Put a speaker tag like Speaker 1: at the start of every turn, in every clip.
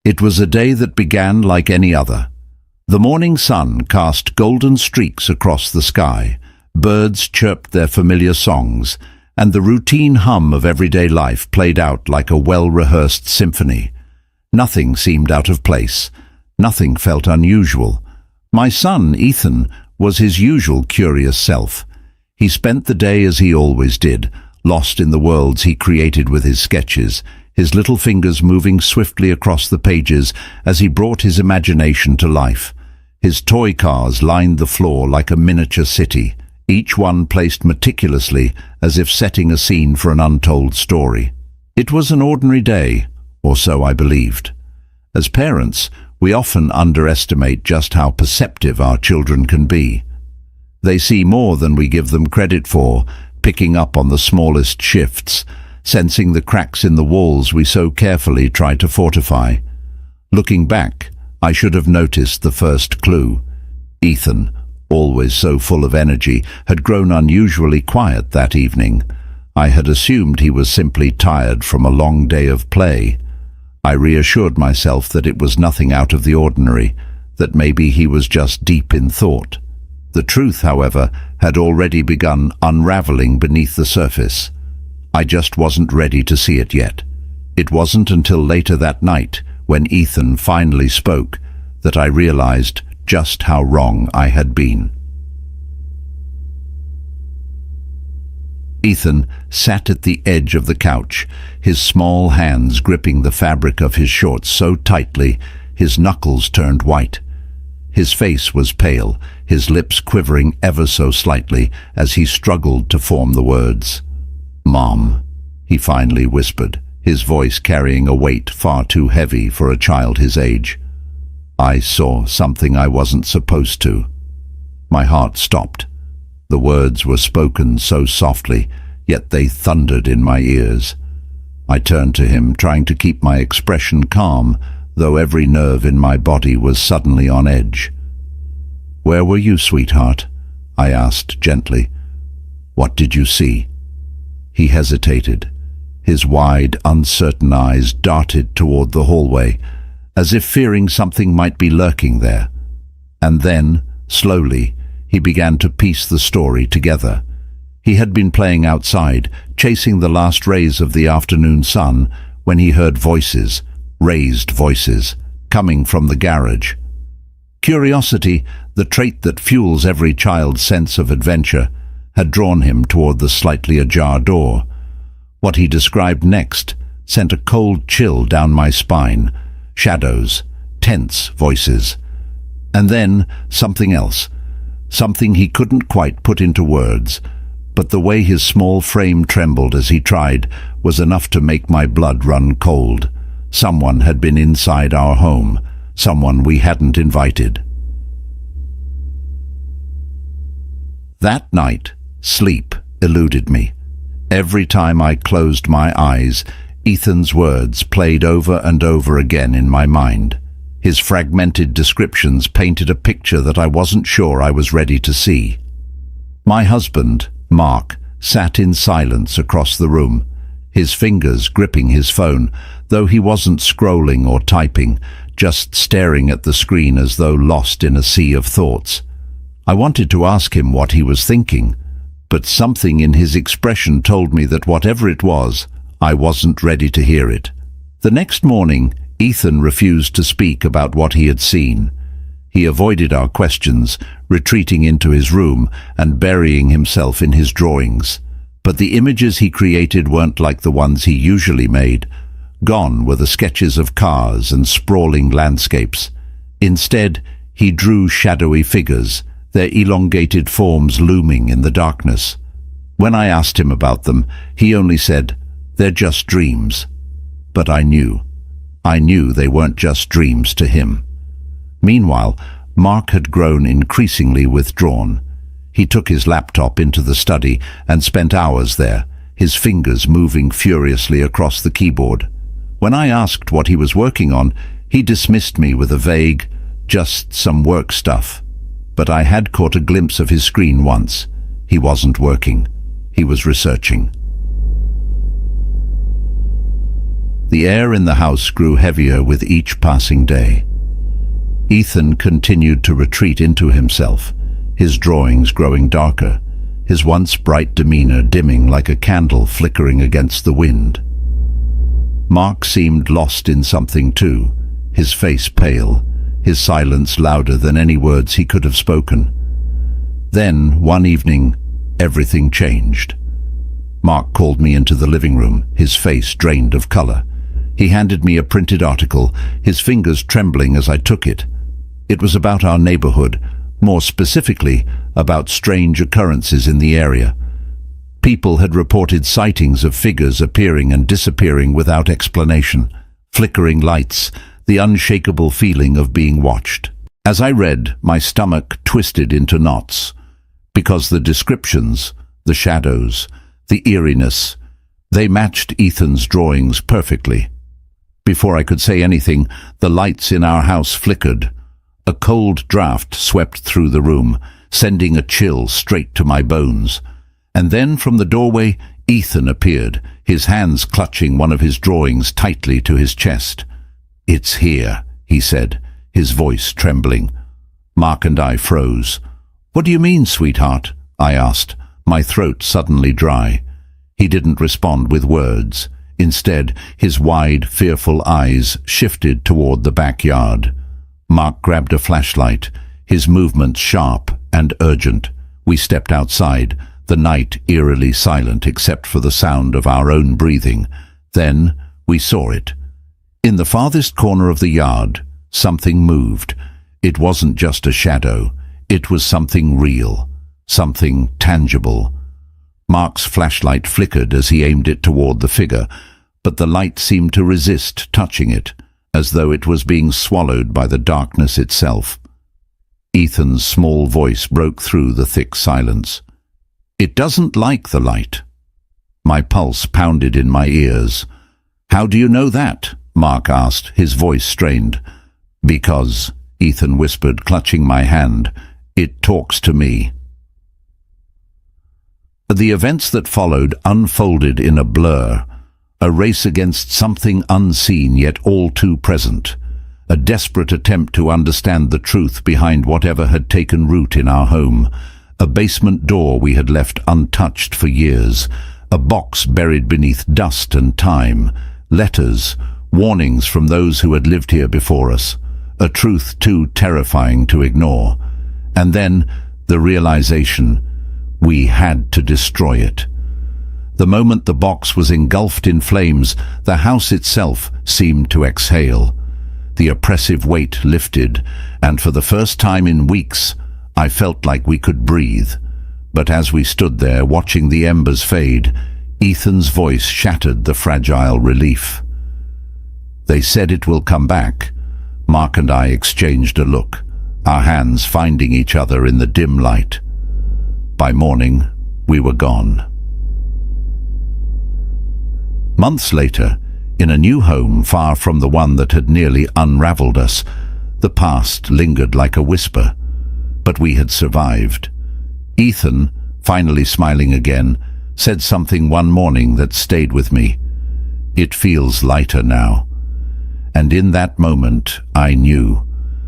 Speaker 1: It was a day that began like any other. The morning sun cast golden streaks across the sky, birds chirped their familiar songs, and the routine hum of everyday life played out like a well-rehearsed symphony. Nothing seemed out of place. Nothing felt unusual. My son, Ethan, was his usual curious self. He spent the day as he always did, lost in the worlds he created with his sketches, his little fingers moving swiftly across the pages as he brought his imagination to life. His toy cars lined the floor like a miniature city, each one placed meticulously as if setting a scene for an untold story. It was an ordinary day, or so I believed. As parents, we often underestimate just how perceptive our children can be. They see more than we give them credit for, picking up on the smallest shifts, sensing the cracks in the walls we so carefully try to fortify. Looking back, I should have noticed the first clue. Ethan, always so full of energy, had grown unusually quiet that evening. I had assumed he was simply tired from a long day of play. I reassured myself that it was nothing out of the ordinary, that maybe he was just deep in thought. The truth, however, had already begun unraveling beneath the surface. I just wasn't ready to see it yet. It wasn't until later that night, when Ethan finally spoke, that I realized just how wrong I had been. Ethan sat at the edge of the couch, his small hands gripping the fabric of his shorts so tightly, his knuckles turned white. His face was pale, his lips quivering ever so slightly as he struggled to form the words. "Mom," he finally whispered, his voice carrying a weight far too heavy for a child his age. "I saw something I wasn't supposed to." My heart stopped. The words were spoken so softly, yet they thundered in my ears. I turned to him, trying to keep my expression calm, though every nerve in my body was suddenly on edge. "Where were you, sweetheart?" I asked gently. "What did you see?" He hesitated. His wide, uncertain eyes darted toward the hallway, as if fearing something might be lurking there. And then, slowly, he began to piece the story together. He had been playing outside, chasing the last rays of the afternoon sun, when he heard voices, raised voices, coming from the garage. Curiosity, the trait that fuels every child's sense of adventure, had drawn him toward the slightly ajar door. What he described next sent a cold chill down my spine. Shadows, tense voices. And then something else. Something he couldn't quite put into words, but the way his small frame trembled as he tried was enough to make my blood run cold. Someone had been inside our home, someone we hadn't invited. That night, sleep eluded me. Every time I closed my eyes, Ethan's words played over and over again in my mind. His fragmented descriptions painted a picture that I wasn't sure I was ready to see. My husband, Mark, sat in silence across the room, his fingers gripping his phone, though he wasn't scrolling or typing, just staring at the screen as though lost in a sea of thoughts. I wanted to ask him what he was thinking, but something in his expression told me that whatever it was, I wasn't ready to hear it. The next morning, Ethan refused to speak about what he had seen. He avoided our questions, retreating into his room and burying himself in his drawings. But the images he created weren't like the ones he usually made. Gone were the sketches of cars and sprawling landscapes. Instead, he drew shadowy figures, their elongated forms looming in the darkness. When I asked him about them, he only said, "They're just dreams." But I knew they weren't just dreams to him. Meanwhile, Mark had grown increasingly withdrawn. He took his laptop into the study and spent hours there, his fingers moving furiously across the keyboard. When I asked what he was working on, he dismissed me with a vague, "Just some work stuff." But I had caught a glimpse of his screen once. He wasn't working. He was researching. The air in the house grew heavier with each passing day. Ethan continued to retreat into himself, his drawings growing darker, his once bright demeanor dimming like a candle flickering against the wind. Mark seemed lost in something too, his face pale, his silence louder than any words he could have spoken. Then, one evening, everything changed. Mark called me into the living room, his face drained of color. He handed me a printed article, his fingers trembling as I took it. It was about our neighborhood, more specifically, about strange occurrences in the area. People had reported sightings of figures appearing and disappearing without explanation, flickering lights, the unshakable feeling of being watched. As I read, my stomach twisted into knots, because the descriptions, the shadows, the eeriness, they matched Ethan's drawings perfectly. Before I could say anything, the lights in our house flickered. A cold draft swept through the room, sending a chill straight to my bones. And then from the doorway, Ethan appeared, his hands clutching one of his drawings tightly to his chest. "It's here," he said, his voice trembling. Mark and I froze. "What do you mean, sweetheart?" I asked, my throat suddenly dry. He didn't respond with words. Instead, his wide, fearful eyes shifted toward the backyard. Mark grabbed a flashlight, his movements sharp and urgent. We stepped outside, the night eerily silent except for the sound of our own breathing. Then we saw it. In the farthest corner of the yard, something moved. It wasn't just a shadow. It was something real, something tangible. Mark's flashlight flickered as he aimed it toward the figure, but the light seemed to resist touching it, as though it was being swallowed by the darkness itself. Ethan's small voice broke through the thick silence. "It doesn't like the light." My pulse pounded in my ears. "How do you know that?" Mark asked, his voice strained. "Because," Ethan whispered, clutching my hand, "it talks to me." The events that followed unfolded in a blur, a race against something unseen yet all too present, a desperate attempt to understand the truth behind whatever had taken root in our home, a basement door we had left untouched for years, a box buried beneath dust and time, letters, warnings from those who had lived here before us, a truth too terrifying to ignore. And then the realization, we had to destroy it. The moment the box was engulfed in flames, the house itself seemed to exhale. The oppressive weight lifted, and for the first time in weeks, I felt like we could breathe. But as we stood there watching the embers fade, Ethan's voice shattered the fragile relief. "They said it will come back." Mark and I exchanged a look, our hands finding each other in the dim light. By morning, we were gone. Months later, in a new home far from the one that had nearly unraveled us, the past lingered like a whisper. But we had survived. Ethan, finally smiling again, said something one morning that stayed with me. "It feels lighter now." And in that moment, I knew.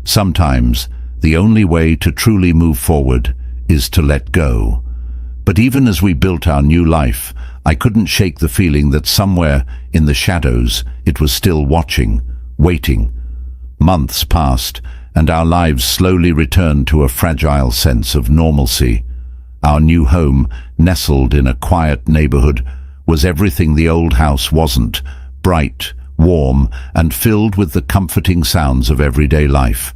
Speaker 1: Sometimes, the only way to truly move forward is to let go. But even as we built our new life, I couldn't shake the feeling that somewhere in the shadows it was still watching, waiting. Months passed, and our lives slowly returned to a fragile sense of normalcy. Our new home, nestled in a quiet neighborhood, was everything the old house wasn't: bright, warm, and filled with the comforting sounds of everyday life.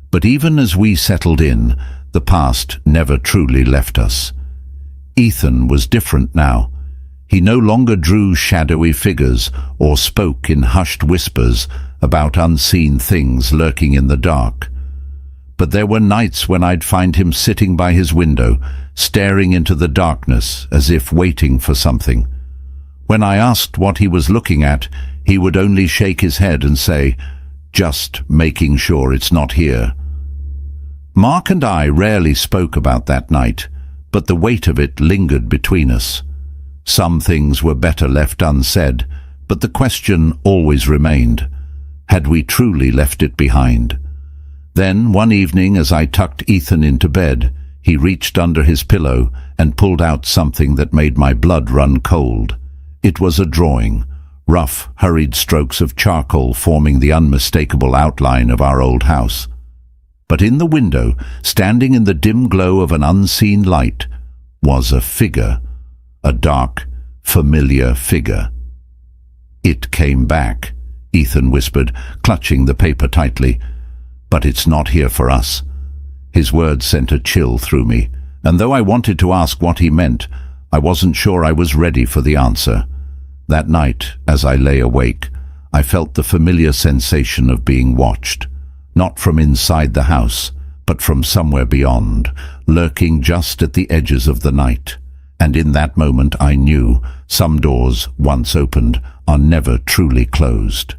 Speaker 1: But even as we settled in, the past never truly left us. Ethan was different now. He no longer drew shadowy figures or spoke in hushed whispers about unseen things lurking in the dark. But there were nights when I'd find him sitting by his window, staring into the darkness as if waiting for something. When I asked what he was looking at, he would only shake his head and say, "Just making sure it's not here." Mark and I rarely spoke about that night, but the weight of it lingered between us. Some things were better left unsaid, But the question always remained, had we truly left it behind? Then, one evening as I tucked Ethan into bed, he reached under his pillow and pulled out something that made my blood run cold. It was a drawing, rough, hurried strokes of charcoal forming the unmistakable outline of our old house. But in the window, standing in the dim glow of an unseen light, was a figure, a dark, familiar figure. "It came back," Ethan whispered, clutching the paper tightly. "But it's not here for us." His words sent a chill through me, and though I wanted to ask what he meant, I wasn't sure I was ready for the answer. That night, as I lay awake, I felt the familiar sensation of being watched, not from inside the house, but from somewhere beyond, lurking just at the edges of the night. And in that moment I knew some doors, once opened, are never truly closed.